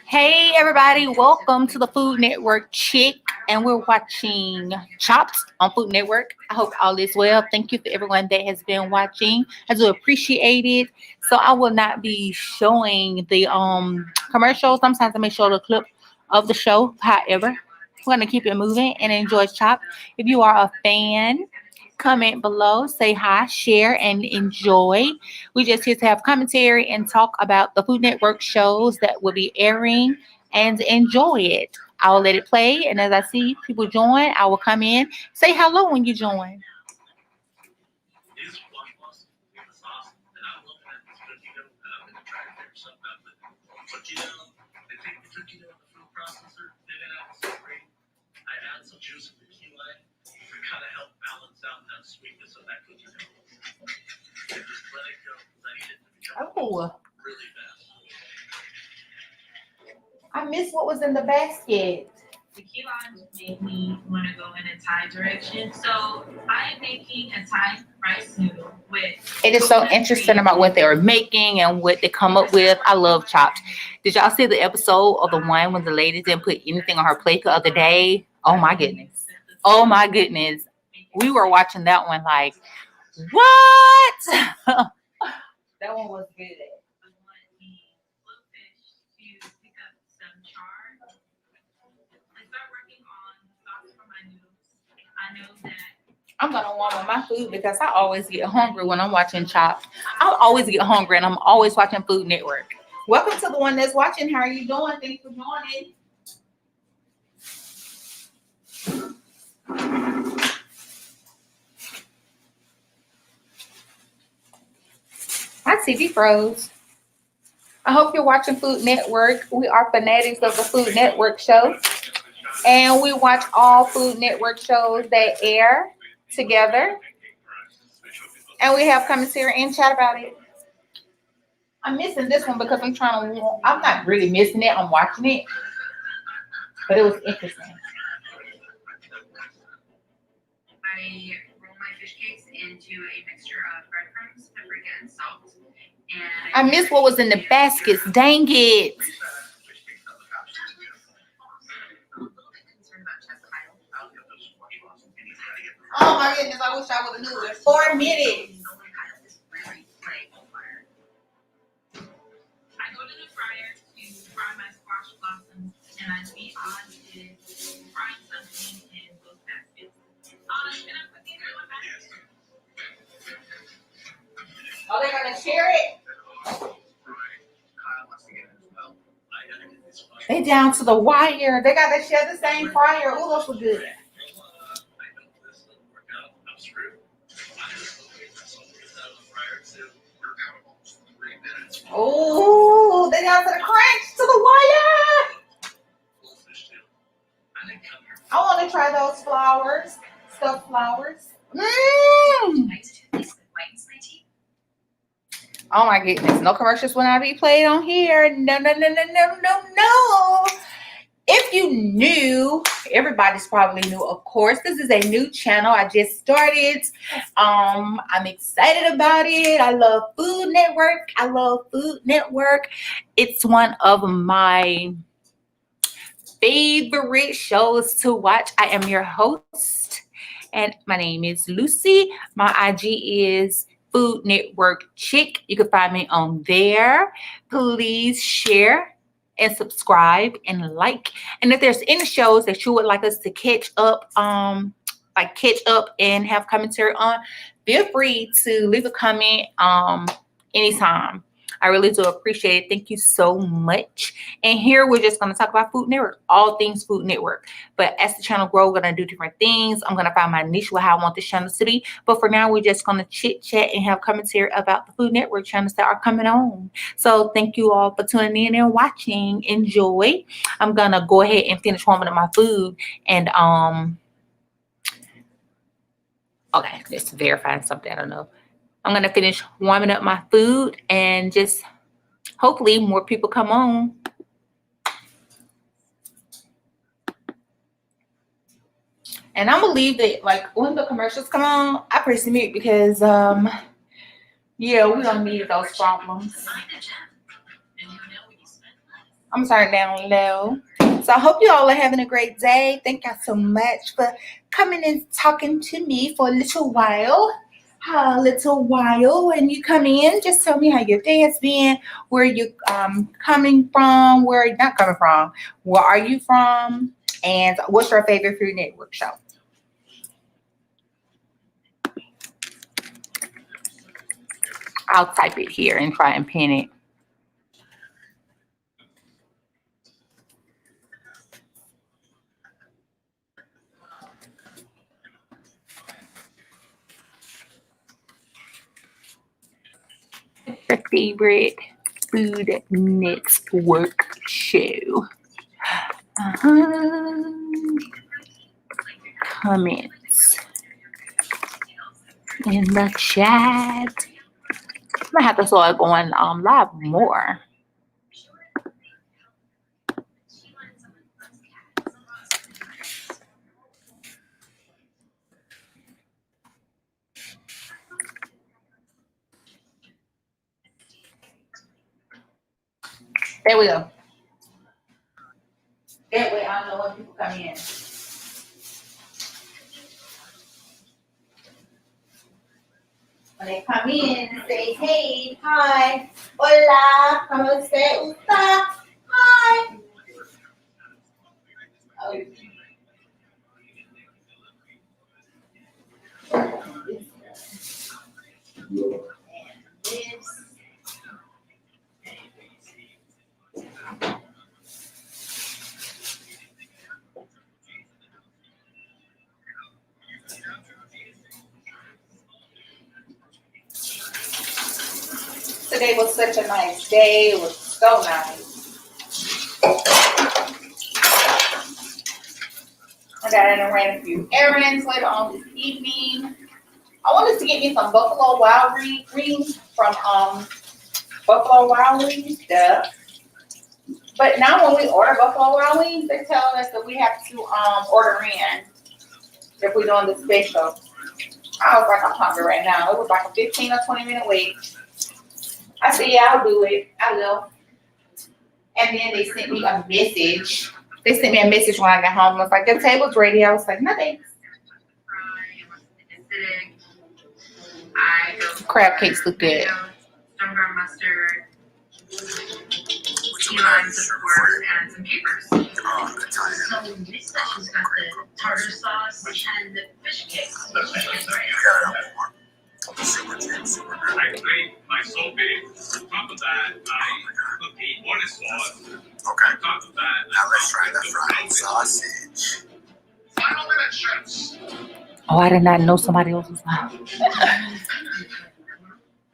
Hey everybody, welcome to the Food Network Chick, and we're watching Chopped on Food Network. I hope all is well. Thank you for everyone that has been watching. I do appreciate it. So I will not be showing the commercials. Sometimes I may show the clip of the show. However, we're gonna keep it moving and enjoy Chopped. If you are a fan, comment below, say hi, share, and enjoy. We just here to have commentary and talk about the Food Network shows that will be airing and enjoy it. I will let it play, and as I see people join, I will come in. Say hello when you join. Oh, I missed what was in the basket. The key lime made me want to go in a Thai direction. So I am making a Thai rice noodle with It is so coconut interesting cream. about what they are making and what they come up with. I love Chopped. Did y'all see the episode of the one when the lady didn't put anything on her plate the other day? Oh my goodness. Oh my goodness. We were watching that one like, what? That one was good. I want the little fish to pick up some char and start working on sauce for my noodles. I know that I'm gonna warm up my food because I always get hungry when I'm watching Chopped. I always get hungry and I'm always watching Food Network. Welcome to the one that's watching. How are you doing? Thanks for joining. My TV froze. I hope you're watching Food Network. We are fanatics of the Food Network show. And we watch all Food Network shows that air together. And we have commentary and chat about it. I'm missing this one because I'm not really missing it. I'm watching it. But it was interesting. I roll my fish cakes into a mixture of breadcrumbs, paprika, and salt. And I missed what was in the baskets. Dang it. Oh my goodness, I wish I would have knew it. 4 minutes. I go to the fryer to fry my squash blossoms, and I see Oz is frying something in both baskets. Oz, can I put these in one basket? Are they gonna share it? They down to the wire. They gotta share the same fryer. Oh, those were good. Oh, they down to the crunch to the wire. I want to try those flowers, stuffed flowers. Mmm. Oh my goodness, no commercials will not be played on here. No, no, no, no, no, no, no. If you knew, everybody's probably new, of course. This is a new channel. I just started. I'm excited about it. I love Food Network. I love Food Network. It's one of my favorite shows to watch. I am your host, and my name is Lucy. My IG is Food Network Chick. You can find me on there. Please share and subscribe and like. And if there's any shows that you would like us to catch up, and have commentary on, feel free to leave a comment anytime. I really do appreciate it. Thank you so much. And here we're just going to talk about Food Network, all things Food Network. But as the channel grows, we're going to do different things. I'm going to find my niche with how I want this channel to be. But for now, we're just going to chit chat and have commentary about the Food Network channels that are coming on. So thank you all for tuning in and watching. Enjoy. I'm going to go ahead and finish warming up my food. And okay, just verifying something. I don't know. I'm going to finish warming up my food and just hopefully more people come on. And I believe that like when the commercials come on, I press mute because Yeah, we don't need those problems. I'm sorry, down low. So I hope you all are having a great day. Thank y'all so much for coming and talking to me for a little while. When you come in, just tell me how your day has been, where you coming from, where you're not coming from, where are you from, and what's your favorite Food Network show? I'll type it here and try and pin it. Your favorite Food Network show. Comments in the chat. I'm gonna have to start going live more. There we go. That way I know when people come in. When they come in, say, hey, hi, hola, ¿cómo usted está? Hi. Oh. Today was such a nice day. It was so nice. I got in and ran a few errands later on this evening. I wanted to get me some Buffalo Wild Wings from Buffalo Wild Wings. Duh. But now when we order Buffalo Wild Wings, they're telling us that we have to order in if we're doing the special. I was like, I'm hungry right now. It was like a 15 or 20-minute wait. I said, yeah, I'll do it. I will. And then they sent me a message. They sent me a message when I got home. I was like, the table's ready. I was like, no thanks. Crab cakes look good. Stone-ground mustard, key limes of work, and some capers. So this section's got the tartar sauce and the fish cakes. I made my sorbet. On top of that, I put the water sauce. Okay. On top of that, Now let's try the fried sausage. Final minute, chefs. Oh, I did not know somebody else was live.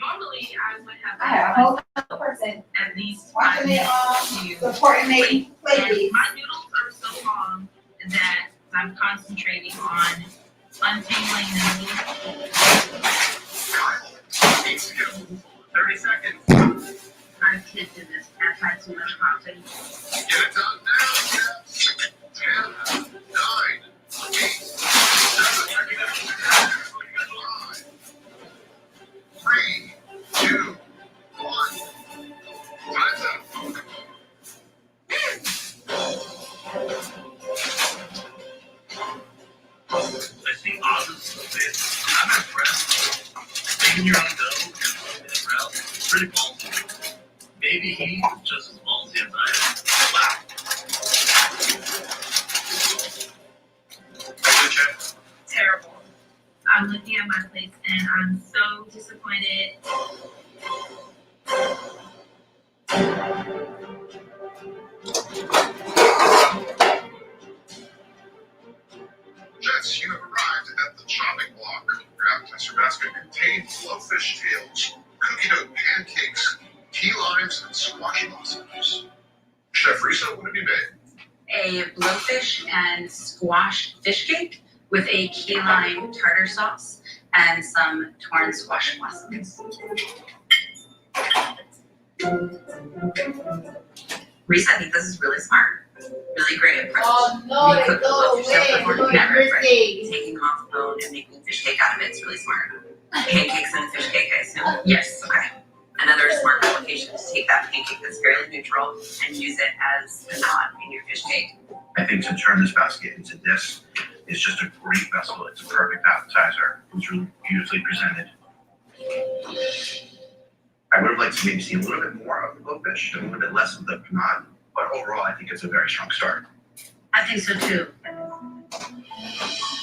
Normally, I would have I had a whole other person at least watching it to supporting me. and my noodles are so long that I'm concentrating on untangling the noodles. Needs to go. 30 seconds. I'm kidding this. I've had too much coffee. Get it done now, chefs. 10, 9, 8, 7, 5, 3, 2, 1. Time's up. I see odds of this. I'm impressed. Making your own dough and route, pretty ballsy. Maybe he's just as ballsy as I am. Wow. Good check. Terrible. I'm looking at my plates and I'm so disappointed. Jets, you have arrived at the chopping block. Your appetizer basket contains blowfish tails, cookie dough pancakes, key limes, and squash blossoms. Chef Risa, what have you made? A blowfish and squash fish cake with a key lime tartar sauce and some torn squash blossoms. Reese, I think this is really smart. Really great approach. Oh no, You cook the blowfish before you never, right? birthday. Taking off the bone and making fish cake out of it is really smart. Pancakes and fish cake, I assume. Yes. Okay. Another smart application is to take that pancake that's fairly neutral and use it as a nod in your fish cake. I think to turn this basket into this is just a great vessel. It's a perfect appetizer. It was really beautifully presented. I would have liked to maybe see a little bit more of the blowfish, a little bit less of the panade, but overall, I think it's a very strong start. I think so too.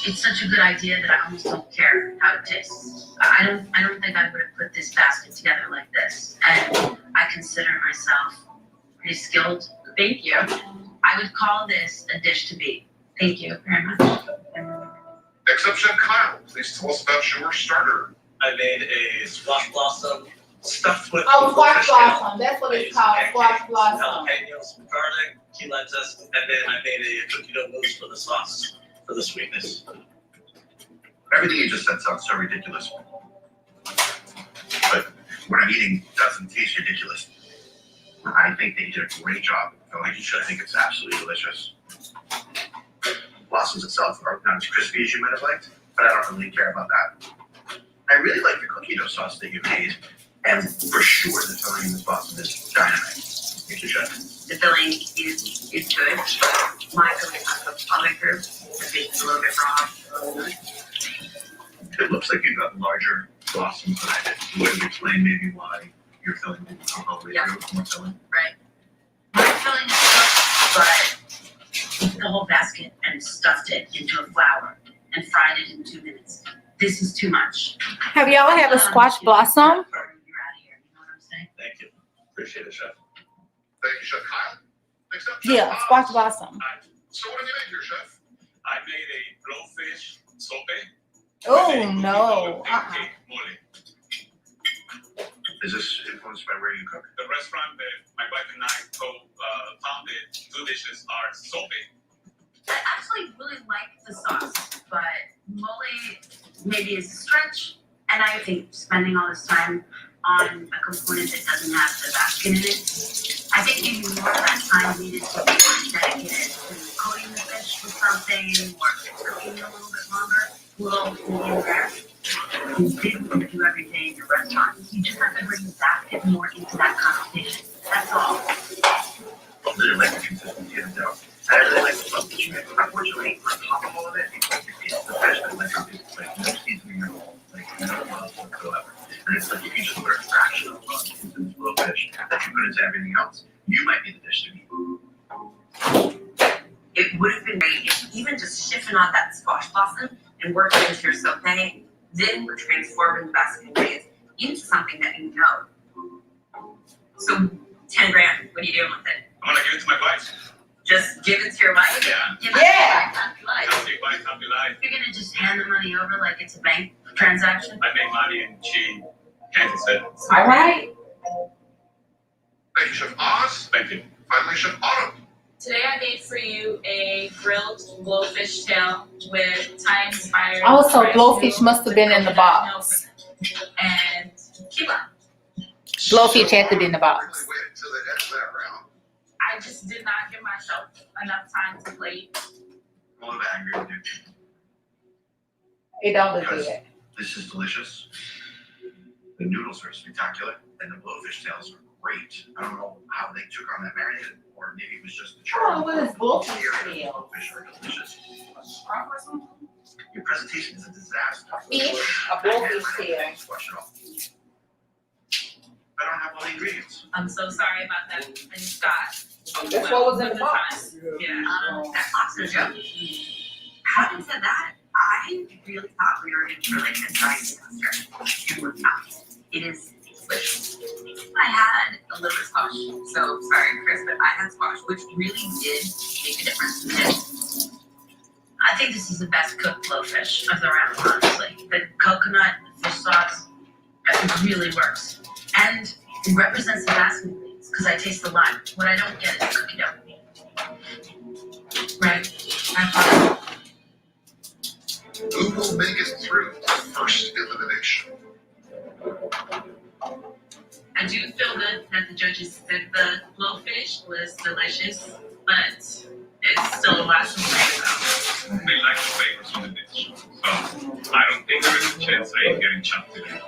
It's such a good idea that I almost don't care how it tastes. I don't think I would have put this basket together like this. And I consider myself pretty skilled. Thank you. I would call this a dish to beat. Thank you very much. Next up, Chef Kyle, please tell us about your starter. I made a squash blossom stuffed with Oh, squash fish tail. blossom. That's what I it's used called, pancakes, squash blossom. jalapenos, some garlic, key lime zest, and then I made a cookie dough mousse for the sauce for the sweetness. Everything you just said sounds so ridiculous. But what I'm eating doesn't taste ridiculous. I think they did a great job. Like you should. I think it's absolutely delicious. Blossoms itself are not as crispy as you might have liked, but I don't really care about that. I really like the cookie dough sauce that you made, and for sure the filling in this blossom is dynamite. Thank you, Chef. The filling is good. My filling is not cooked on my curve. I think it's a little bit raw. It looks like you've got larger blossoms than I did. Would you explain maybe why your filling didn't come all the way Yeah. through? More filling? My filling is cooked, but took the whole basket and stuffed it into a flour and fried it in 2 minutes. This is too much. Have y'all had a squash blossom? You're out of here. You know what I'm saying? Thank you. Appreciate it, Chef. Thank you, Chef Kyle. Next up, Chef Yeah, Oz. squash blossom. So what have you made here, Chef? I made a blowfish sope. Oh, no. Pancake mole. Is this influenced by where you cook? The restaurant that my wife and I co-founded, two dishes are sope. I actually really like the sauce, but mole maybe is a stretch. And I think spending all this time on a component that doesn't have the basket in it, I think maybe more of that time needed to be dedicated to coating the fish with something or cooking it a little bit longer, a little medium rare. You didn't do every day in your restaurant. You just have to bring the basket more into that conversation. That's all. I really like the consistency of the dough. I really like the sauce that you make. Unfortunately, on top of all of it, it's like a piece of the fish that it's like no seasoning at all. Like no love whatsoever. And it's like if you just put a fraction of love into this little fish that you put into everything else, you might be the dish to beat. It would have been great if even just shifting on that squash blossom and working into your sope, then we're transforming the basket ways into something that you know. So 10 grand, what are you doing with it? I'm gonna give it to my wife. Just give it to your wife? Yeah. Give it Yeah. to your wife. Happy wife, happy life. You're gonna just hand the money over like it's a bank transaction? I make money and she hands it. All right. Thank you, Chef Oz. Thank you. Finally, Chef Autumn. Today I made for you a grilled blowfish tail with Thai-inspired. Also, rice blowfish noodles must have with been in the coconut box. milk and key lime. Blowfish had to be in the box. Really waited till the end of that round. I just did not give myself enough time to plate. I'm a little bit angry with you. It don't look Because good. this is delicious. The noodles are spectacular, and the blowfish tails are great. I don't know how they took on that marinade, or maybe it was just the charm. Oh, what is blowfish Here, the tails? blowfish are delicious. Your presentation is a disaster. Fish, a blowfish tail. Squash it off. I don't have all the ingredients. I'm so sorry about that. And Scott. That's what was in the box. Yeah. That box is joke. Having said that, I really thought we were in for like a giant disaster. And we're not. It is delicious. I had a liver squash, so sorry, Chris, but I had squash, which really did make a difference in it. I think this is the best cooked blowfish of the round, honestly. The coconut, the fish sauce, it really works. And it represents the basket leaves, because I taste the lime. What I don't get is cookie dough. Right? Who will make it through the first elimination? I do feel good that the judges said the blowfish was delicious, but it's still a lot to say about. They like the flavors of the dish. I don't think there is a chance I ain't getting chopped today.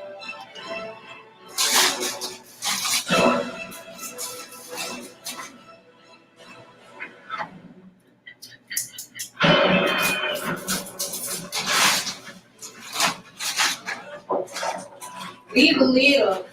Leave the lid up.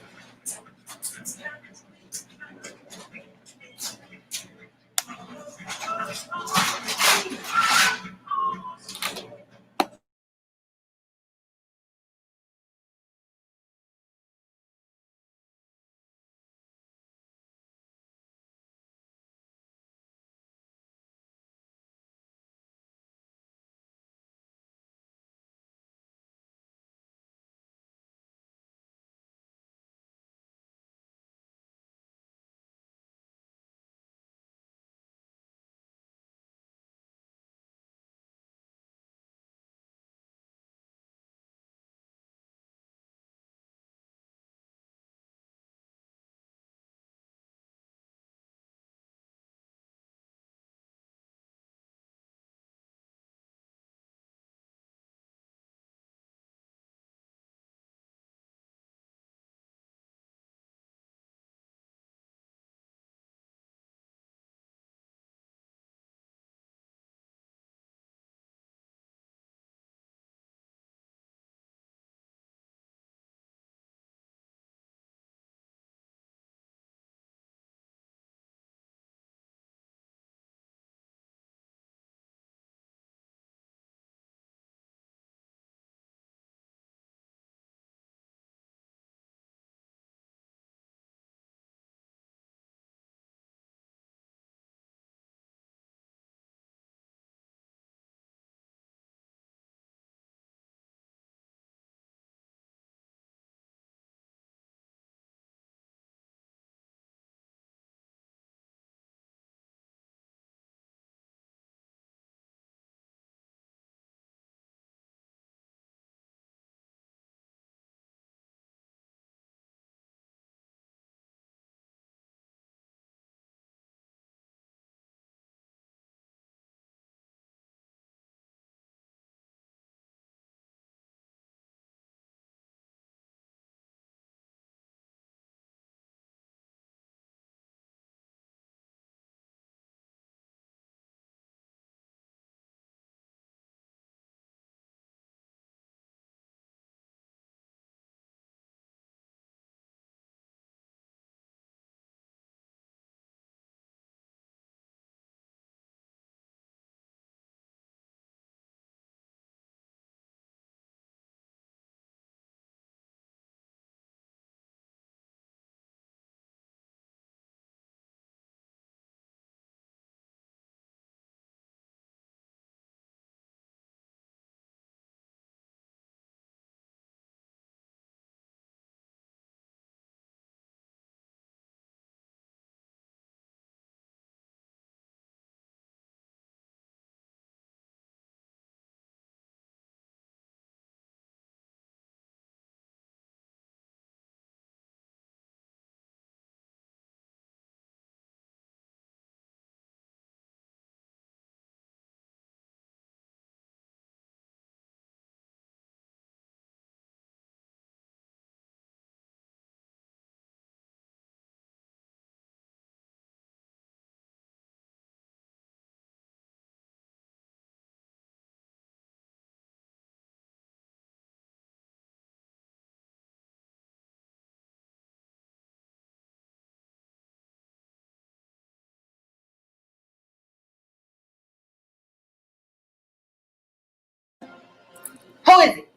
Who is it?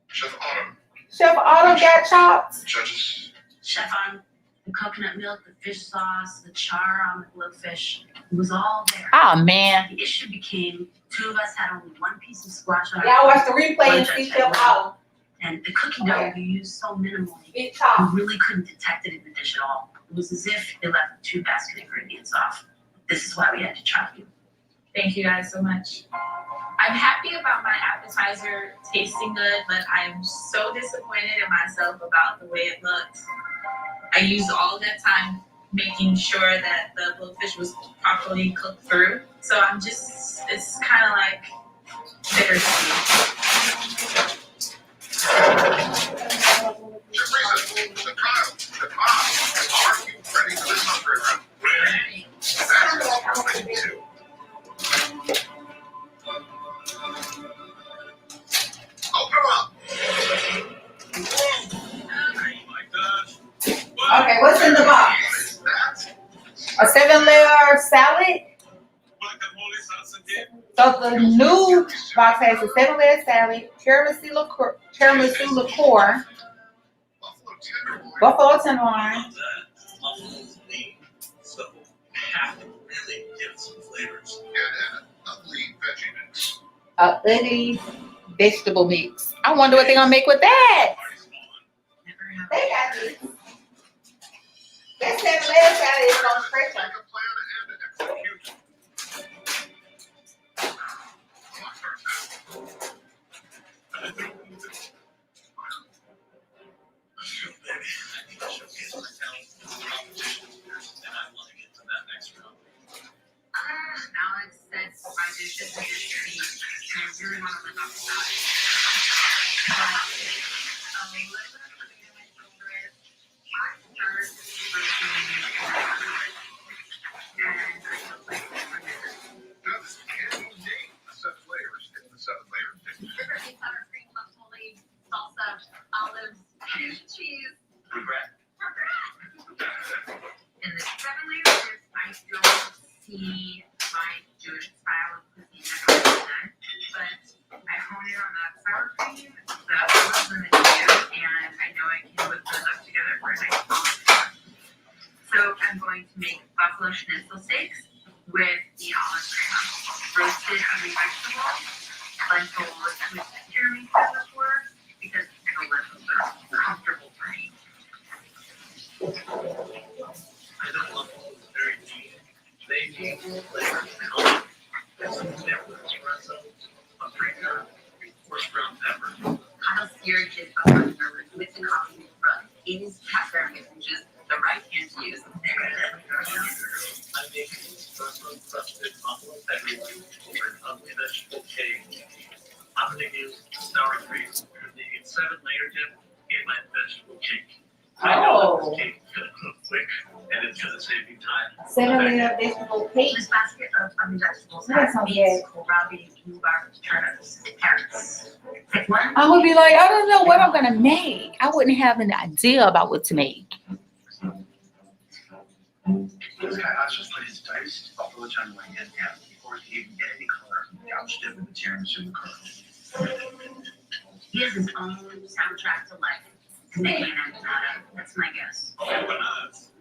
Chef Autumn, Chef Autumn got chopped. judges. Chef, on the coconut milk, the fish sauce, the char on the blowfish, it was all there. Oh man. The issue became two of us had only one piece of squash on our Y'all watch plate, the replay and see Chef Autumn. and the cookie dough you used so minimally, Get chopped. we really couldn't detect it in the dish at all. It was as if they left the two basket ingredients off. This is why we had to try you. Thank you guys so much. I'm happy about my appetizer tasting good, but I'm so disappointed in myself about the way it looked. I used all that time making sure that the blowfish was properly cooked through. So I'm just, it's kind of like, bittersweet. The Kyle, the Bob, are you ready for this upgrade round? Ready. That's what we're ready to. Open them up. Okay, what's in the box? That's A 7-layer salad. So the new box has a 7-layer salad, tiramisu liqueur, buffalo tenderloin. buffalo tenderloin, Buffalo's lean, so have to really give some flavors. And an ugly veggie mix. a ugly vegetable mix. I wonder what they're gonna make with that. Never have. They got this. That 7-layer salad is on fresh. Make a plan and execute. Alex said my dishes need a treat, and I really want to live up to that. A little bit of my shoulders. I first and I feel like for this. Just can you name the 7 layers in the 7-layer dish? Sugar, sour cream, guacamole, salsa, olives, cheese. Regret. In the 7-layer dish, I don't see my Jewish style of cuisine at all done, but I hone in on that sour cream, the olives, and the cheese, and I know I can whip those up together for a nice salad. So I'm going to make buffalo schnitzel steaks with the olive cream, roasted ugly vegetables, lentils with tiramisu before, because the lentils are comfortable for me. I know buffalo is very deep. They need flavors to help. There's some flavor espresso, paprika, coarse ground pepper. Kyle seared his buffalo nuggets with the coffee rub in his peppermint, which is the right hand to use. I make espresso crusted buffalo pepper over an ugly vegetable cake. I'm gonna use sour cream for the 7-layer dip in my vegetable cake. I know that this cake is gonna cook quick and it's gonna save you time. 7-layer vegetable cake. This basket of onion vegetables That has sounds beets, kohlrabi, rhubarb, turnips, carrots. Pick one. I would be like, I don't know what I'm gonna make. I wouldn't have an idea about what to make. This guy also put his diced buffalo tenderloin in half before he even get any color, doused it with the tiramisu liqueur. He has his own soundtrack to life. Today and empanada. That's my guess. Empanadas.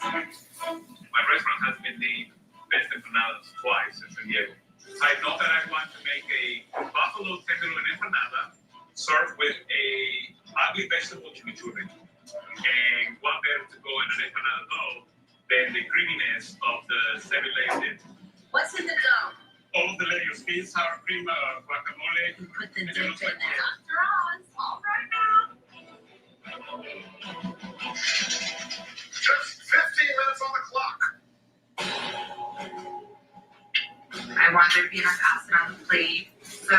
My restaurant has been named Best Empanadas twice in San Diego. I know that I want to make a buffalo tenderloin empanada served with a ugly vegetable chimichurri. And what better to go in an empanada dough than the creaminess of the 7-layer dip. What's in the dough? All of the layers, beef, sour cream, guacamole. You put the dip in there. After all, it's all right now. Just 15 minutes on the clock. I want there to be enough acid on the plate. So I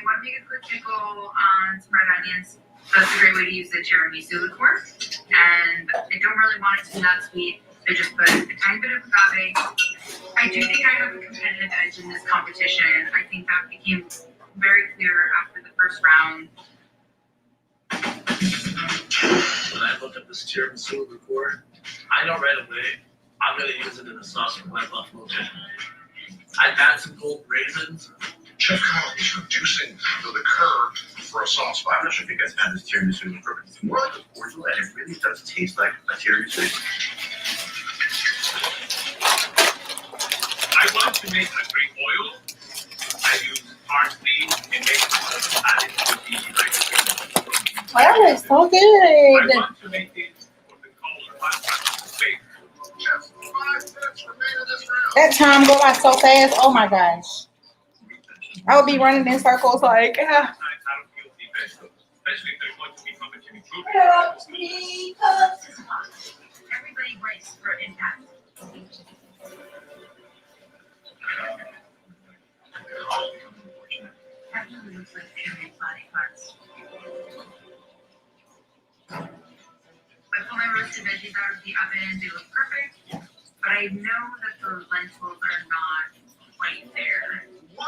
want to make a quick pickle on some red onions. That's a great way to use the tiramisu liqueur. And I don't really want it to be that sweet. So just put a tiny bit of agave. I do think I have a competitive edge in this competition. I think that became very clear after the first round. When I look at this tiramisu liqueur, I know right away I'm gonna use it in a sauce for my buffalo chicken. I've add some gold raisins. Chef Kyle is reducing the liqueur for a sauce. I'm not sure if you guys had this tiramisu liqueur. It's more like a cordial, and it really does taste like a tiramisu. I want to make a great oil. I use parsley and make add it to the ice cream. That is so I good. want to make it for the color. I want to bake. Just 5 minutes remain in this round. That time go by so fast. Oh my gosh. I would be running in circles like, Sometimes I don't feel the vegetables, especially if they're going to become a chimichurri. help me, Everybody brace for impact. veggies out of the oven. They look perfect. But I know that the lentils are not quite there. 1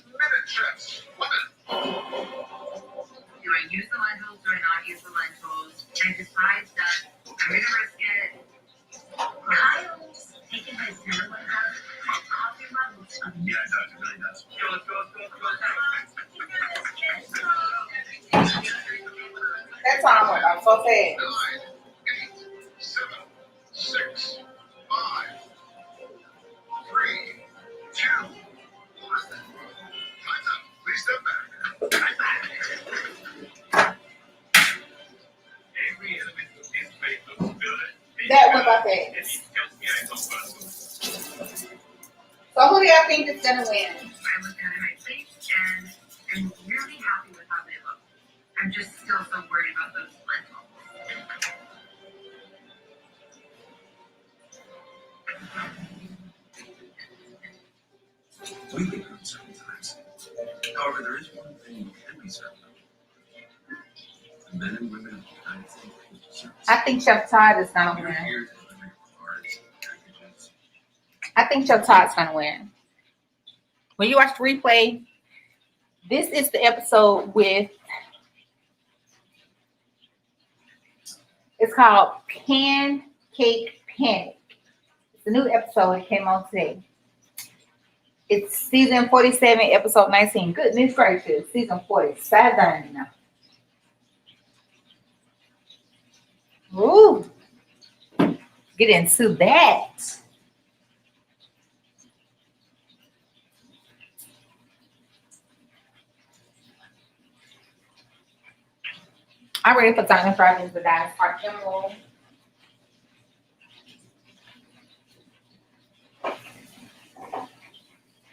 minute, chefs. 1 minute. Do I use the lentils? Do I not use the lentils? And besides that, I'm gonna risk it. Kyle's taken his cinnamon coffee levels up. Yeah, it does. It really does. Go, let's go, let's go, let's That's all I'm about. So fast. 9, 8, 7, 6, 5, 3, 2, 1. Time's up. Please step back. Every element of this plate looks good. That was my And favorite. he tells me I don't want to. So who do y'all think is gonna win? I looked at my plate and I'm really happy with how they look. I'm just still so worried about those lentils. We get hurt sometimes. However, there is one thing you can be certain of. The men and women of the United States Postal Service. I think Chef Todd is gonna We're win. here to deliver your cards and packages. I think Chef Todd's gonna win. When you watch the replay, this is the episode with. It's called Pancake Panic. It's a new episode. It came on today. It's season 47, episode 19. Goodness gracious, season 47. Ooh. Get into that. I'm ready for Tiny Fridays, the guys. Heart Emerald.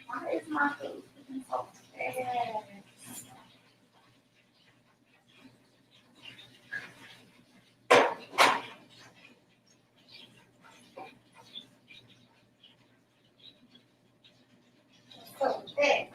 Why is my food looking so fast? So fast.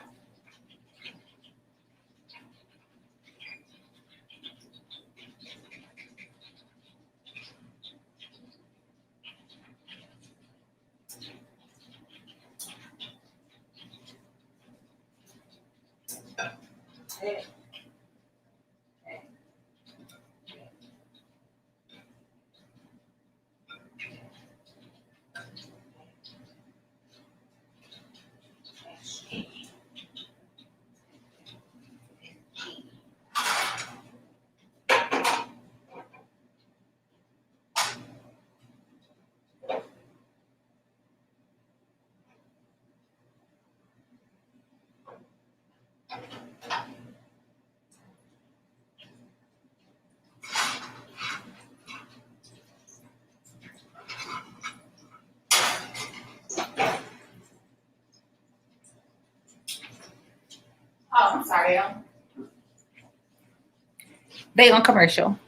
Oh, I'm sorry. They on commercial.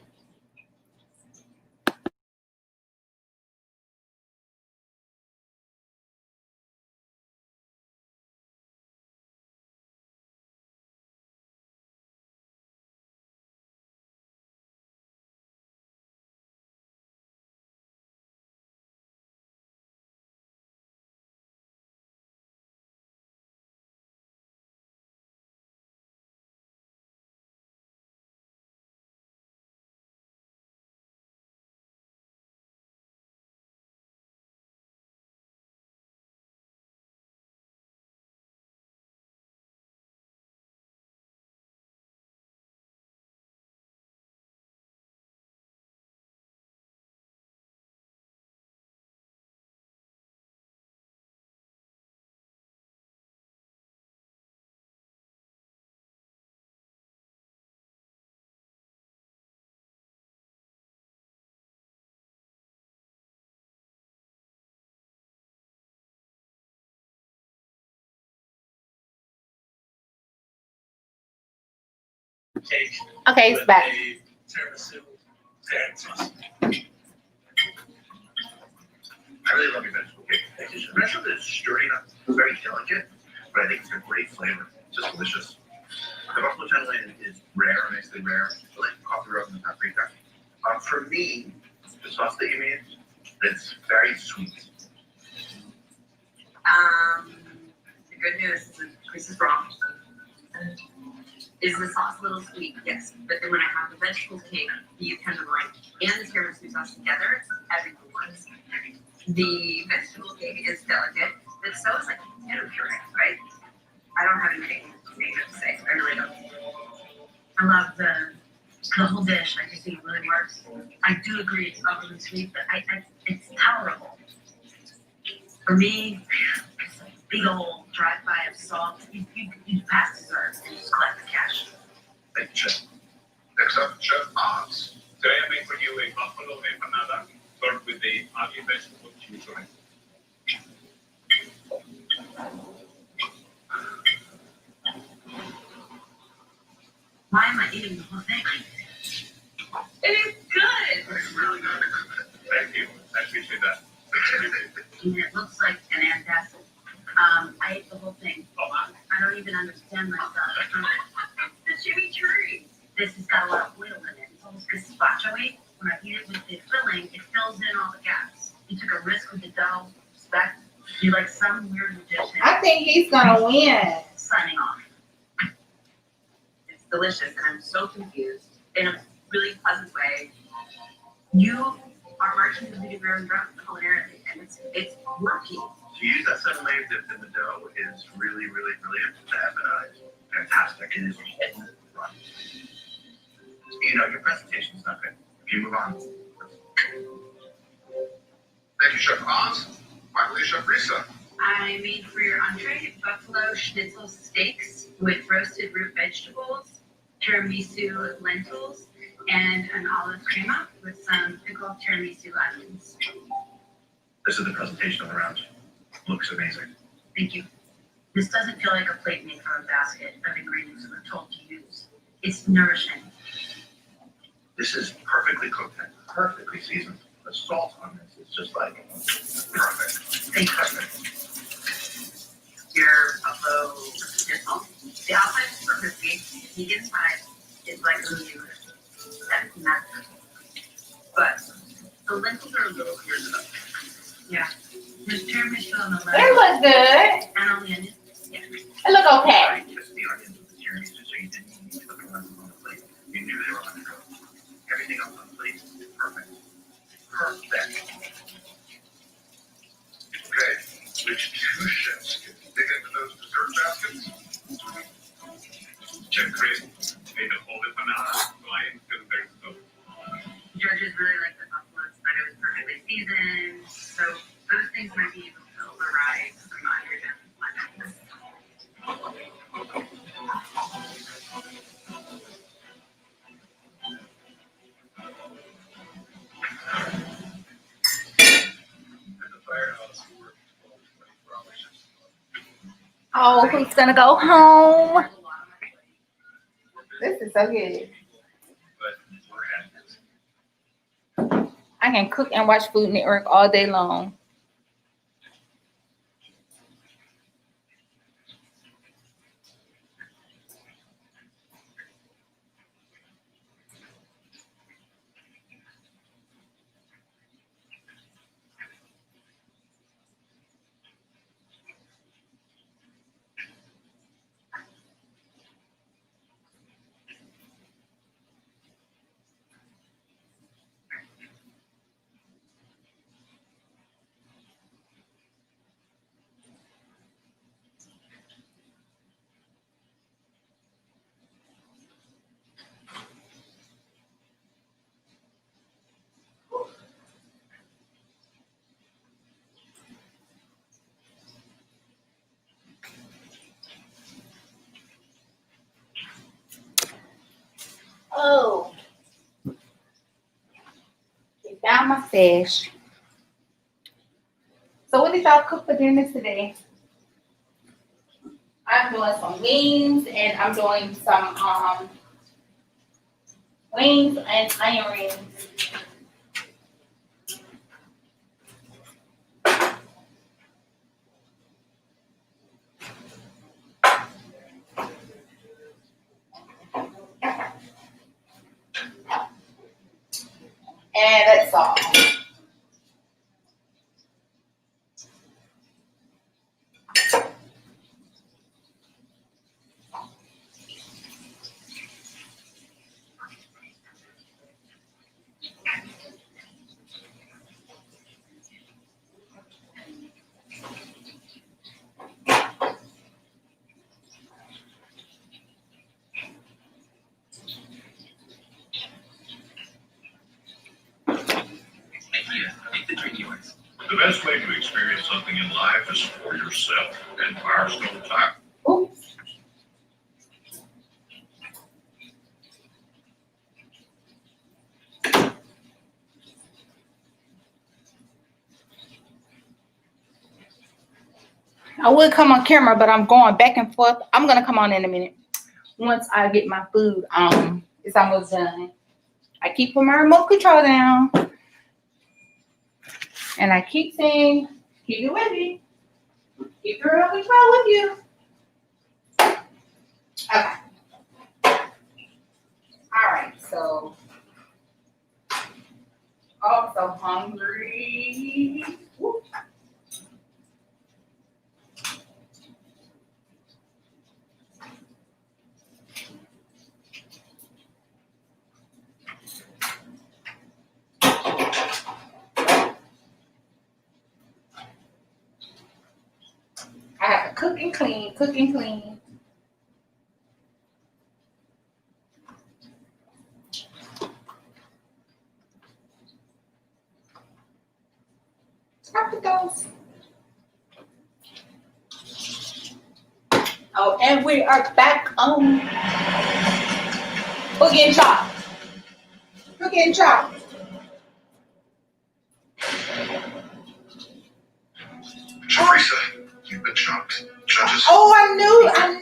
cake. Okay, it's with back. a tiramisu and I really love your vegetable cake. It's just vegetable is sturdy enough, very delicate, but I think it's got great flavor. It's just delicious. The buffalo tenderloin is rare, nicely rare. I like coffee rub and paprika. For me, The sauce that you made, it's very sweet. The good news is that Chris is wrong. Is the sauce a little sweet? Yes. But then when I have the vegetable cake, the tenderloin, and the tiramisu sauce together, everything works. The vegetable cake is delicate, but so is like potato puree, right? I don't have anything negative to say. I really don't. I love the whole dish. I just think it really works. I do agree it's not really sweet, but it's tolerable. For me, it's a big old drive-by of salt. You pass dessert and just collect the cash. Thank you, Chef. Next up, Chef Oz. Today I make for you a buffalo empanada served with a onion vegetable chimichurri. Why am I eating the whole thing? It is good. It's really good. Thank you. I appreciate that. And it looks like an antacid. I ate the whole thing. I don't even understand myself. The chimichurri. This has got a lot of oil in it. It's almost gazpacho-y. When I eat it with the filling, it fills in all the gaps. You took a risk with the dough. Respect. You're like some weird magician I think he's gonna win. signing off. It's delicious, and I'm so confused in a really pleasant way. You are marching to the degree culinarily, and it's working. To use that 7-layer dip in the dough is really, really brilliant. The empanada is fantastic. It is hitting the run. You know, your presentation's not good. You move on. Thank you, Chef Oz. Finally, Chef Risa. I made for your entree buffalo schnitzel steaks with roasted root vegetables, tiramisu lentils, and an olive crema with some pickled tiramisu onions. This is the presentation of the round. Looks amazing. Thank you. This doesn't feel like a plate made from a basket of ingredients we're told to use. It's nourishing. This is perfectly cooked and perfectly seasoned. The salt on this is just like perfect. Thank you. Your buffalo schnitzel. The outside is super crispy. The inside is like a really that's massive. But the lentils are a little weird though. Yeah. There's tiramisu on the It left look good. and on the onion. Yeah. It look okay. I kissed the onions with the tiramisu, so you didn't need to put the lemons on the plate. You knew they were on the go. Everything else on the plate is perfect. Perfect. Okay, which two chefs can dig into those dessert baskets? Chef Chris made the whole empanada, so I am still there. So Judges really like the buffalo, but it was perfectly seasoned. So those things might be able to override some underdone lemons. At the firehouse, we work 24 hours. Oh, who's gonna go home? This is so good. But we're at this. I can cook and watch Food Network all day long. Oh. Get down my fish. So what did y'all cook for dinner today? I'm doing some wings and I'm doing some wings and onion rings. And that's all. Make the drink yours. The best way to experience something in life is for yourself. And Firestone Tire. Ooh. I would come on camera, but I'm going back and forth. I'm gonna come on in a minute. Once I get my food, it's almost done. I keep putting my remote control down. And I keep saying, keep it with me. Keep the remote control with you. Okay. All right, so. Oh, I'm so hungry. Woo. I have to cook and clean, cook and clean. I put those. Oh, and we are back on Boogie and Chop. Boogie and Chop. Teresa, you've been shocked. Judges. Oh, I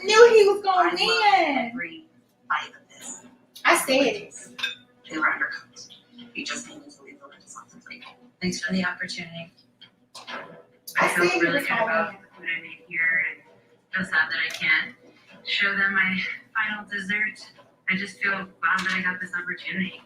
knew he was I gonna love win. every bite of this. I said it. They were undercooked. You just need to leave them to something playful. Thanks for the opportunity. I I feel said really it good was about the food I made here and feel sad that I can't show them my final dessert. I just feel bummed that I got this opportunity.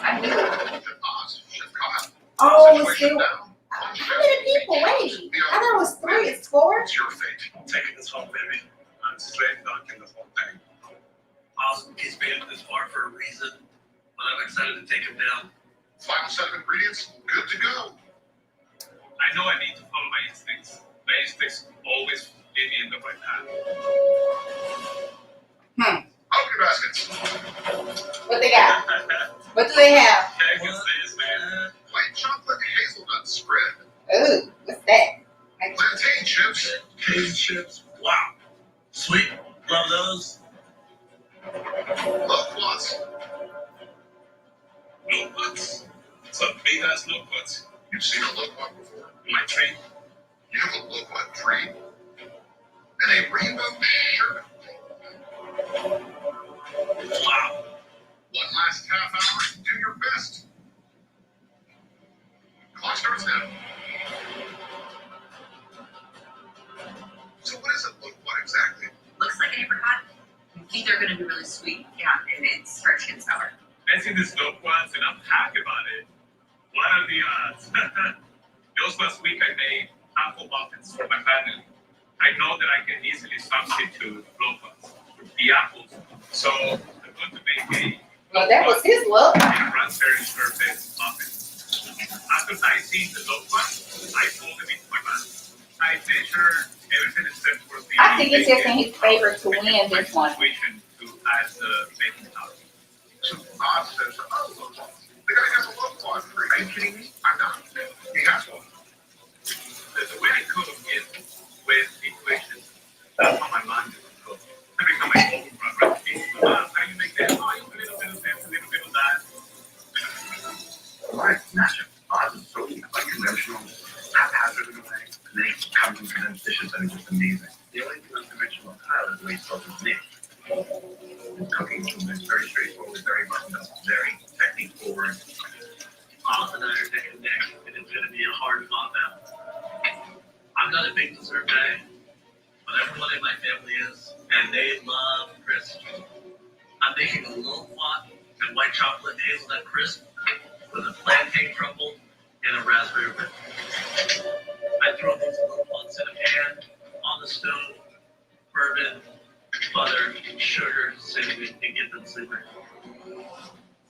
I knew it. Chef Oz, Chef Kyle. Oh, it's Situation still. now. How many people? Wait. I thought it was 3. It's 4. It's your fate. I'm taking this home, baby. I'm straight dunking the whole thing. Awesome. He's made it this far for a reason, but I'm excited to take him down. Final set of ingredients, good to go. I know I need to follow my instincts. My instincts always lead me in the right path. Open your baskets. What they got? What do they have? I can say this, man. White chocolate hazelnut spread. Ooh, what's that? Plantain chips. Cajun chips. Wow. Sweet. Love those. Loquats. Loquats? It's a big ass loquats. You've seen a loquat before. My train. You have a loquat tree. And a rainbow sherbet. Wow. One last half hour. Do your best. Clock starts now. So what is a loquat exactly? Looks like an apricot. I think they're gonna be really sweet. Yeah, and it's fresh and sour. I see this loquats and I'm happy about it. What are the odds? Just last week I made apple muffins for my family. I know that I can easily substitute loquats with the apples. So I'm going to make Well, that was his look. a raspberry sherbet muffin. After tasting the loquat, I fold them into my mouth. I measure everything except for the I think it's just bacon. his favorite to win this one. Situation to add the baking powder. So Oz says, oh, loquats. The guy has a loquat tree. Are you kidding me? I'm not. He has one. The way I cook is with equations. That's how my mind is cook. Every time I open my recipe, how do you make that? Oh, you put a little bit of this, a little bit of that. Right, master. Oz is so unconventional, haphazard in a way, and then he comes and presents dishes that are just amazing. The only thing unconventional about Kyle is the way he spells his name. His cooking is very straightforward, very buttoned up, very technique forward. Oz and I are neck and neck, and it's going to be a hard fought battle. I'm not a big dessert guy, but everyone in my family is, and they love crisp. I'm making a loquat and white chocolate hazelnut crisp with a plantain crumble and a raspberry whip. I throw these little ones in a pan on the stove, bourbon, butter, sugar, cinnamon, and get them simmering.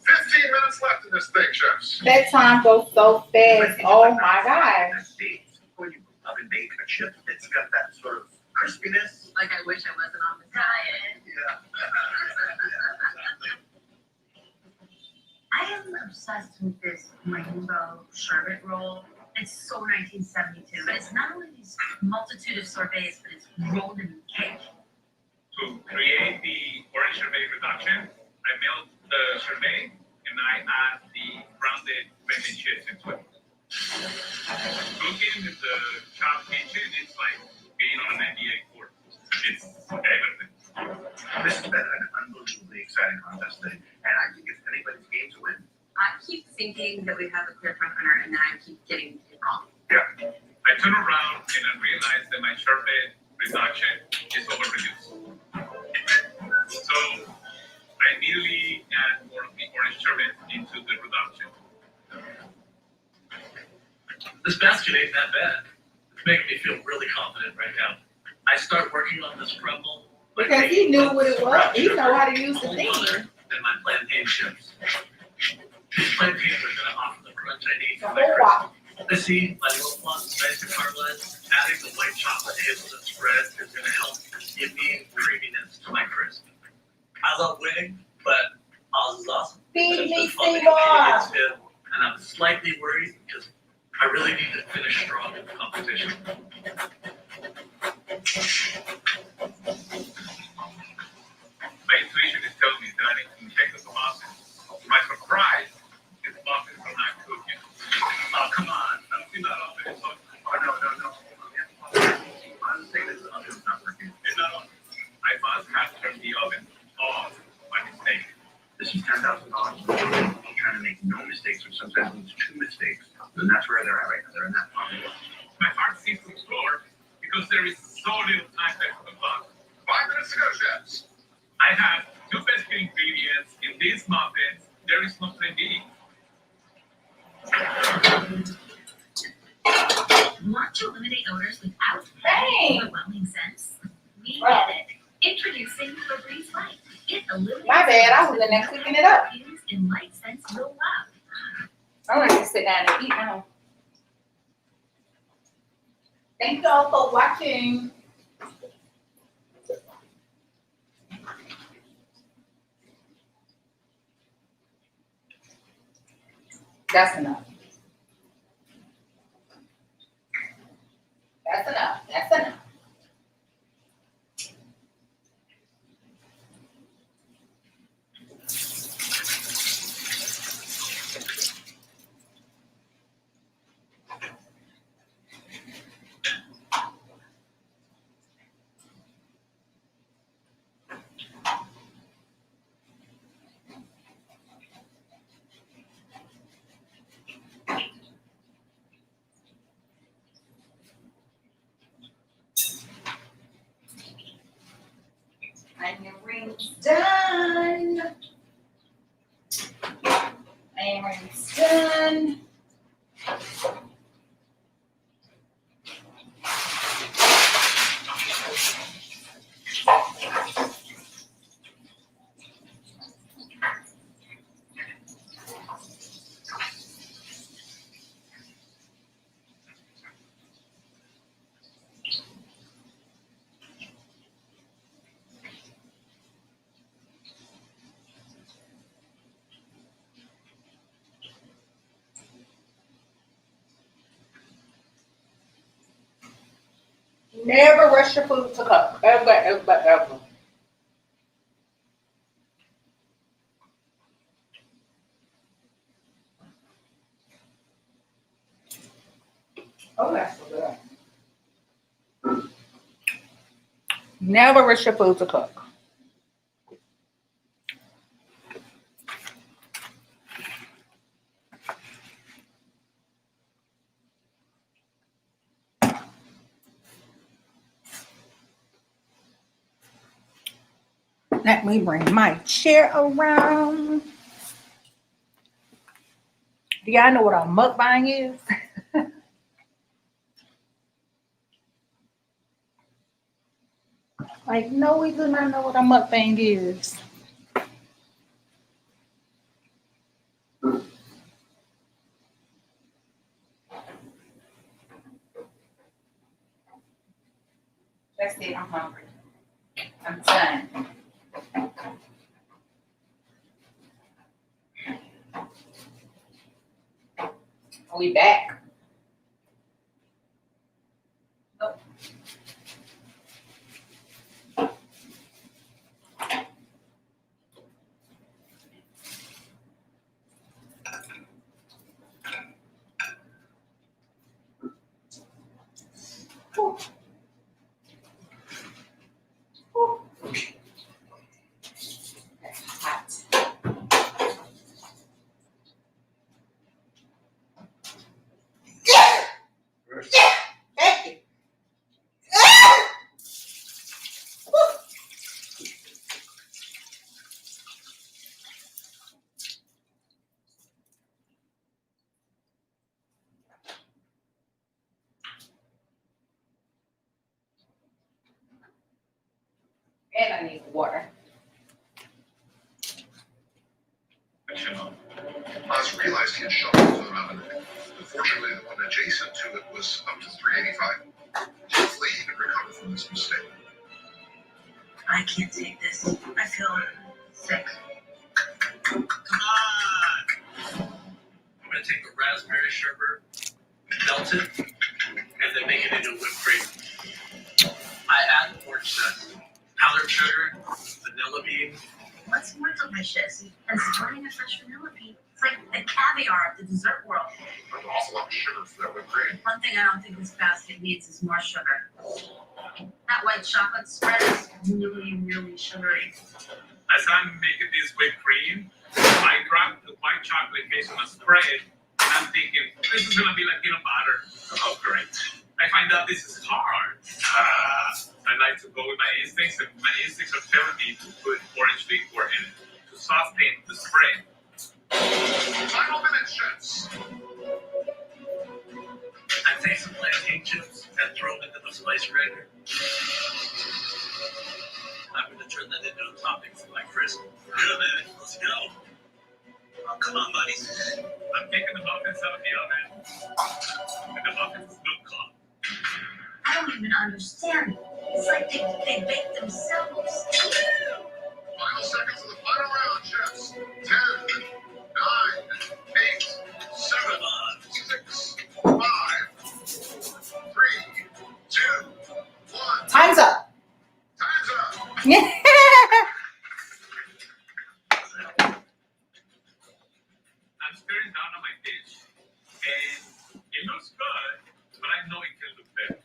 15 minutes left in this thing, chefs. That time goes so fast. Oh my gosh. When you oven bake a chip, it's got that sort of crispiness. Like I wish I wasn't on the diet. Yeah. I am obsessed with this rainbow sherbet roll. It's so 1972, but it's not only these multitude of sorbets, but it's rolled in cake. To create the orange sherbet reduction, I melt the sherbet and I add the grounded bacon chips into it. Cooking in the shop kitchen, it's like being on an NBA court. It's everything. This has been an unbelievably exciting contest thing, and I think it's anybody's game to win. I keep thinking that we have a clear front runner, and then I keep getting it wrong. I turn around and I realize that my sherbet reduction is overreduced. So I immediately add more of the orange sherbet into the reduction. This basket ain't that bad. It's making me feel really confident right now. I start working on this crumble. Because he knew what it was. He know how to use the thing. And my plantain chips. These plantains are gonna offer the crunch I need The for my whole crisp. lot. See, my little ones, nice and caramelized. Adding the white chocolate hazelnut spread is gonna help give me creaminess to my crisp. I love winning, but Oz is awesome. Feed me, It's been fun to Seymour. compete against him, and I'm slightly worried because I really need to finish strong in the competition. My intuition is telling me that I need to check the muffins. To my surprise, these muffins are not cooking. Oh, come on. I'm still not open. It's on. Oh, no. I'm saying this oven's not working. It's not on. I must have turned the oven off by mistake. This is $10,000. I'm trying to make no mistakes, or sometimes it's two mistakes. And that's where they're at right now. They're in that pocket. My heart seems to explode because there is so little time left on the clock. 5 minutes to go, chefs. I have two basic ingredients in these muffins. There is no plan B. Want to eliminate odors without Dang. overwhelming scents? We Wow. get it. Introducing Febreze Light. It eliminates My bad, I was in there cooking it up. perfumes and light scents you'll love. I'm gonna just sit down and eat now. Thank you all for watching. That's enough. That's enough. That's enough. Onion rings done. Onion rings done. Never rush your food to cook. Ever. Oh, that's so good. Never rush your food to cook. Let me bring my chair around. Do y'all know what a mukbang is? Like, no, we do not know what a mukbang is. That's it. I'm hungry. I'm done. Are we back? Nope. Whew. Whew. That's hot. Hey. And I need water. Oz realized he had shoveled into the mountain. Unfortunately, the one adjacent to it was up to 385. Hopefully, he can recover from this mistake. I can't take this. I feel sick. Come on! I'm gonna take the raspberry sherbet, melt it, and then make it into whipped cream. I add orange zest, powdered sugar, vanilla bean. What's more delicious than spreading a fresh vanilla bean? It's like the caviar of the dessert world. There's an awful lot of sugar for that whipped cream. One thing I don't think this basket needs is more sugar. That white chocolate spread is really, really sugary. As I'm making this whipped cream, I grabbed the white chocolate hazelnut spread, and I'm thinking, this is gonna be like peanut butter. Oh, great. I find out this is hard. I like to go with my instincts, and my instincts are telling me to put orange liqueur in it to soften the spread. Final minutes, chefs. I take some plantain chips and throw them into the spice grinder. I'm gonna turn that into a topping for my crisp. Yeah, man, let's go. Oh, come on, buddies. I'm taking the muffins out of the oven, and the muffins look cold. I don't even understand. It's like they bake themselves. Final seconds of the final round, chefs. 10, 9, 8, 7, 6, 5, 3, 2, 1. Time's up. Time's up. Yeah. I'm staring down on my dish, and it looks good, but I know it can look better.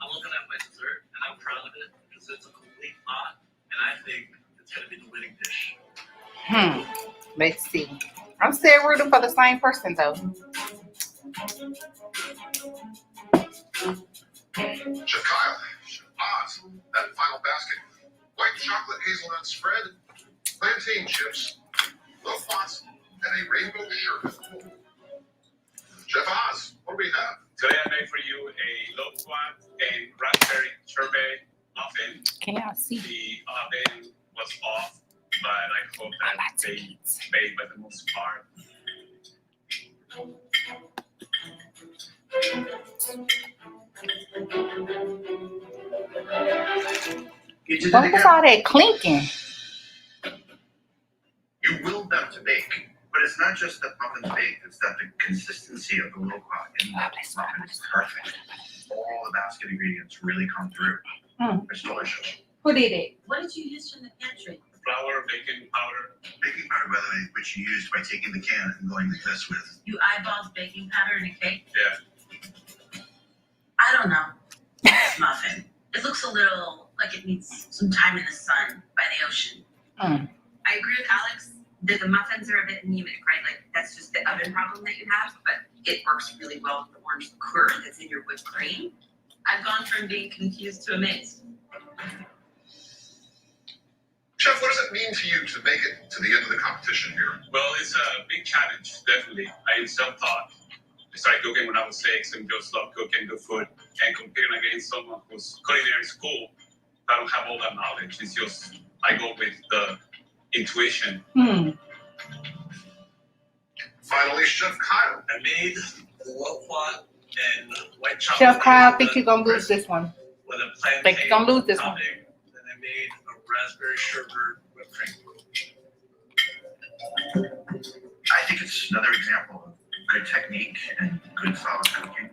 I'm looking at my dessert, and I'm proud of it because it's a complete pot, and I think it's gonna be the winning dish. Let's see. I'm still rooting for the same person though. Chef Kyle, Chef Oz, that final basket. White chocolate hazelnut spread, plantain chips, loquats, and a rainbow sherbet. Chef Oz, what do we have? Today I made for you a loquat and raspberry sherbet muffin. Can y'all see? The oven was off, but I hope that they made by the most part. You did it What was again. all that clinking? You willed them to bake, but it's not just that muffins baked, it's that the consistency of the loquat in the muffin is perfect. All the basket ingredients really come through. It's delicious. Who did it? What did you use from the pantry? Flour, baking powder. Baking powder, by the way, which you used by taking the can and going like this with. You eyeballed baking powder in a cake? Yeah. I don't know. This muffin. It looks a little like it needs some time in the sun by the ocean. Mm. I agree with Alex that the muffins are a bit anemic, right? Like that's just the oven problem that you have, but it works really well with the orange liqueur that's in your whipped cream. I've gone from being confused to amazed. Chef, what does it mean to you to make it to the end of the competition here? Well, it's a big challenge, definitely. I self-taught. I started cooking when I was 6 and just love cooking good food. And competing against someone who's culinary school, I don't have all that knowledge. It's just, I go with the intuition. Finally, Chef Kyle. I made the loquat and white chocolate. Chef Kyle, I think you're gonna lose this one. With a plantain. Think you're gonna lose this one. topping, and I made a raspberry sherbet whipped cream. I think it's another example of good technique and good solid cooking.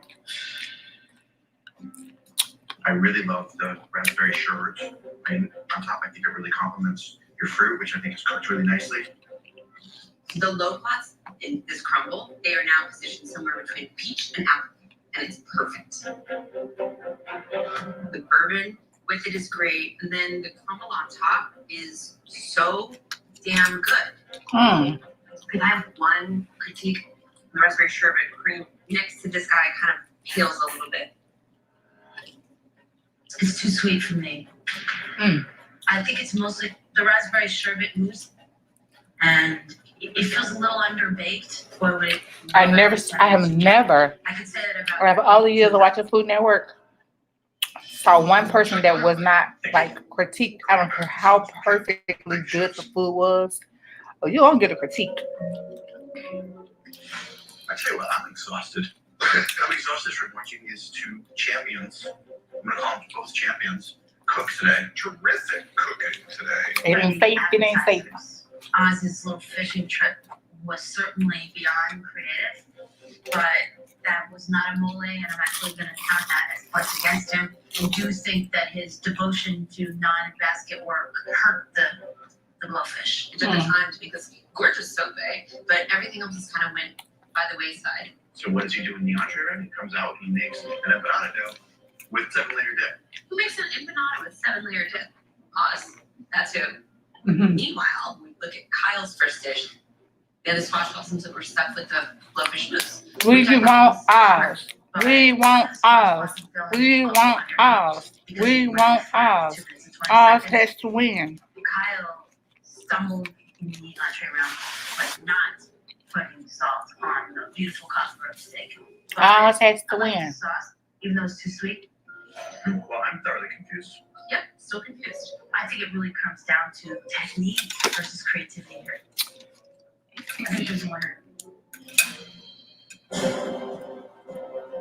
I really love the raspberry sherbet. And on top, I think it really complements your fruit, which I think is cooked really nicely. The loquats in this crumble, they are now positioned somewhere between peach and apple, and it's perfect. The bourbon with it is great, and then the crumble on top is so damn good. If I have one critique, the raspberry sherbet cream next to this guy kind of peels a little bit. It's too sweet for me. I think it's mostly the raspberry sherbet mousse, and it feels a little underbaked for what it. I have never, I could say that about. out of all the years of watching Food Network, saw one person that was not like critiqued. I don't care how perfectly good the food was. Oh, you don't get a critique. I tell you what, I'm exhausted. I'm exhausted from watching these two champions. I'm gonna call them both champions. Cook today. Terrific cooking today. It ain't safe. It ain't safe. Oz's little fishing trip was certainly beyond creative, but that was not a mole, and I'm actually going to count that as plus against him. I do think that his devotion to non-basket work hurt the blowfish. It took the time to because gorgeous sobe, but everything else just kind of went by the wayside. So what does he do in the entree? Right? He comes out, he makes an empanada dough with 7-layer dip. Who makes an empanada with 7-layer dip? Oz. That's who. Mhm. Meanwhile, we look at Kyle's first dish. The other squash blossoms that were stuck with the blowfish mousse. We want ours. We want ours. We want ours. We want ours. Ours has to win. Kyle stumbled in the entree round, but not putting salt on the beautiful copper steak. But Ours has I to like the win. sauce, even though it's too sweet. Well, I'm thoroughly confused. Yep, still confused. I think it really comes down to technique versus creativity here. I think there's a winner.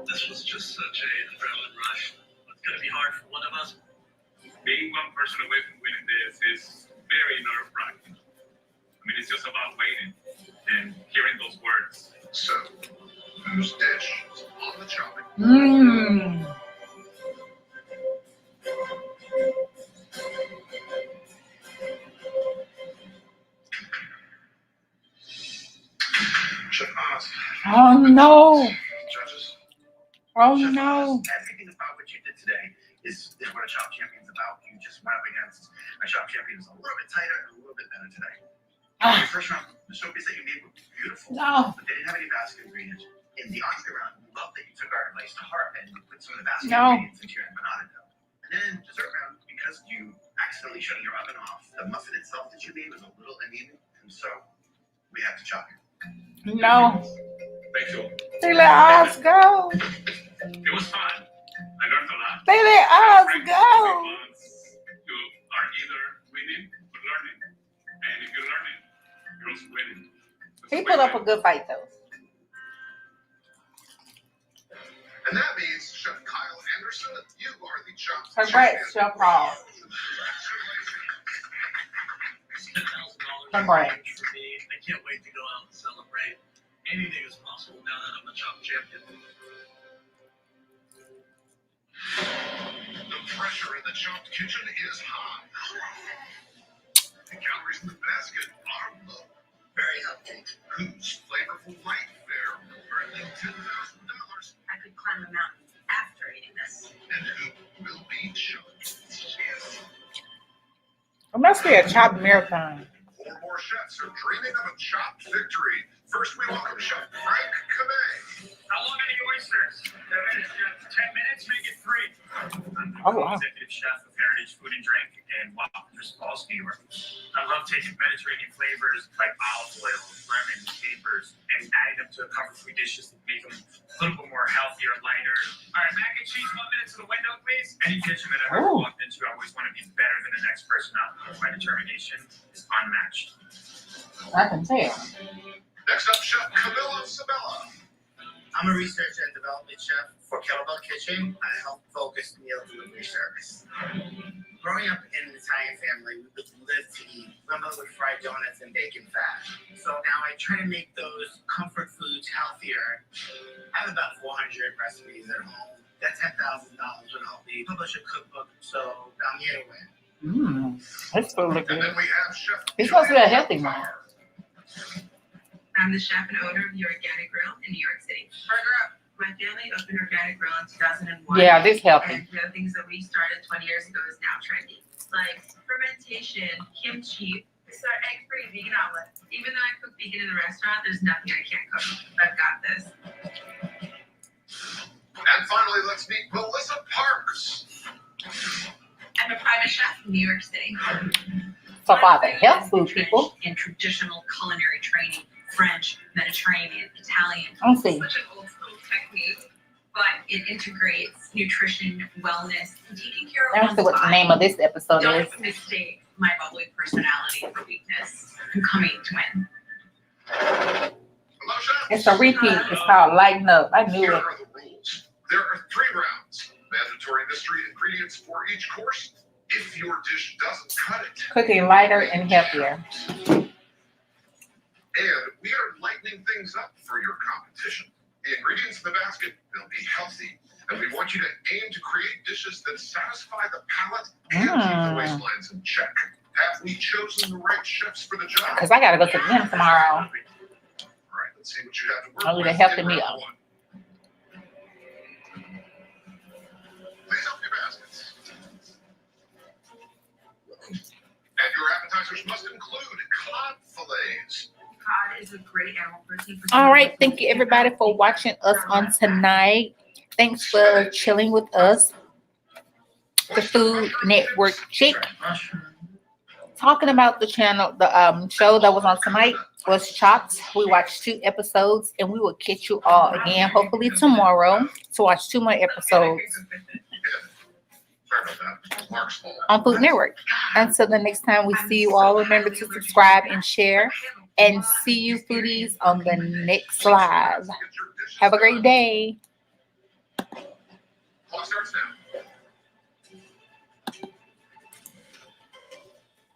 This was just such a adrenaline rush. It's gonna be hard for one of us. Being one person away from winning this is very nerve-wracking. I mean, it's just about waiting and hearing those words. So, whose dish is on the chopping? Chef Oz. Oh no. Judges. Oh Chef no. Oz, everything about what you did today is what a Chop Champion's about. You just went up against a Chop Champion who's a little bit tighter and a little bit better today. Ah. Your first round, the soapies that you made were beautiful. No. But they didn't have any basket ingredients. In the entree round, we love that you took our advice to heart and you put some of the basket No. ingredients into your empanada dough. And then in dessert round, because you accidentally shut your oven off, the muffin itself that you made was a little anemic, and so we had to chop it. No. Thank you. They let us go. It was fun. I learned a lot. They let us Frankly, go. because you are either winning or learning. And if you're learning, you're also winning. He put up a good fight though. And that means Chef Kyle Anderson, you are the Chopped Congrats, Chef Paul. $10,000 Congrats. for me. I can't wait to go out and celebrate. Anything is possible now that I'm a Chop Champion. The pressure in the Chopped kitchen is high. The calories in the basket are low. Very healthy. Whose flavorful light fare will earn them $10,000? I could climb a mountain after eating this. And who will be chopped? Yes. It must be a chopped marathon. 4 more chefs are dreaming of a chopped victory. First, we welcome Chef Frank Cabay. How long are the oysters? 10 minutes? 10 minutes? Make it 3. Oh, wow. executive chef of Heritage Food and Drink in Wappingers Falls, New York. I love taking Mediterranean flavors like olive oil, lemon, capers, and adding them to comfort food dishes to make them a little bit more healthier, lighter. All right, mac and cheese, 1 minute to the window, please. Any kitchen that I've ever Ooh. walked into, I always want to be better than the next person up. My determination is unmatched. I can tell. Next up, Chef Camilla Sabella. I'm a research and development chef for Kettlebell Kitchen. I help focus meal delivery service. Growing up in an Italian family, we would live to eat. Remember with fried donuts and bacon fat. So now I try to make those comfort foods healthier. I have about 400 recipes at home. That $10,000 would help me publish a cookbook. So I'm here to win. That's really And good. then we have Chef It's supposed to be a Julia healthy one. Carr. I'm the chef and owner of the Organic Grill in New York City. Burger up. My family opened Organic Grill in 2001. Yeah, this healthy. And the things that we started 20 years ago is now trendy. Like fermentation, kimchi, it's our egg-free vegan omelet. Even though I cook vegan in the restaurant, there's nothing I can't cook. I've got this. And finally, let's meet Melissa Parks. I'm a private chef in New York City. So far, the health food people. In traditional culinary training, French, Mediterranean, Italian. I'm seeing. Such an old school technique, but it integrates nutrition, wellness, and taking care I of don't see one's what the body. name of this episode is. Don't mistake my bubbly personality for weakness. I'm coming to win. Hello, Chef. It's a repeat. It's called Lighten Up. I knew Here it. are the rules. There are 3 rounds. Mandatory mystery ingredients for each course. If your dish doesn't cut it, Cooking lighter and healthier. and we are lightening things up for your competition. The ingredients in the basket, they'll be healthy. And we want you to aim to create dishes that satisfy the palate and keep the waistlines in check. Have we chosen the right chefs for the job? Because I got to go to the gym tomorrow. All right, let's see what you have to work I'll eat a with healthy in meal. round 1. Please open your baskets. And your appetizers must include cod fillets. Cod is a great animal protein. All right. Thank you, everybody, for watching us on tonight. Thanks for chilling with us. The Food Network Chick. Talking about the channel, the show that was on tonight was Chopped. We watched 2 episodes, and we will catch you all again, hopefully tomorrow, to watch 2 more episodes Sorry about that. Mark's fault. on Food Network. Until the next time we see you all, remember to subscribe and share. And see you, foodies, on the next live. Have a great day. Clock starts now.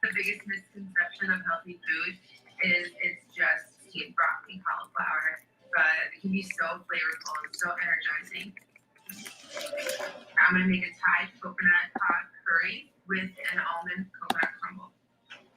The biggest misconception of healthy food is it's just steamed broccoli, cauliflower, but it can be so flavorful and so energizing. I'm gonna make a Thai coconut pot curry with an almond coconut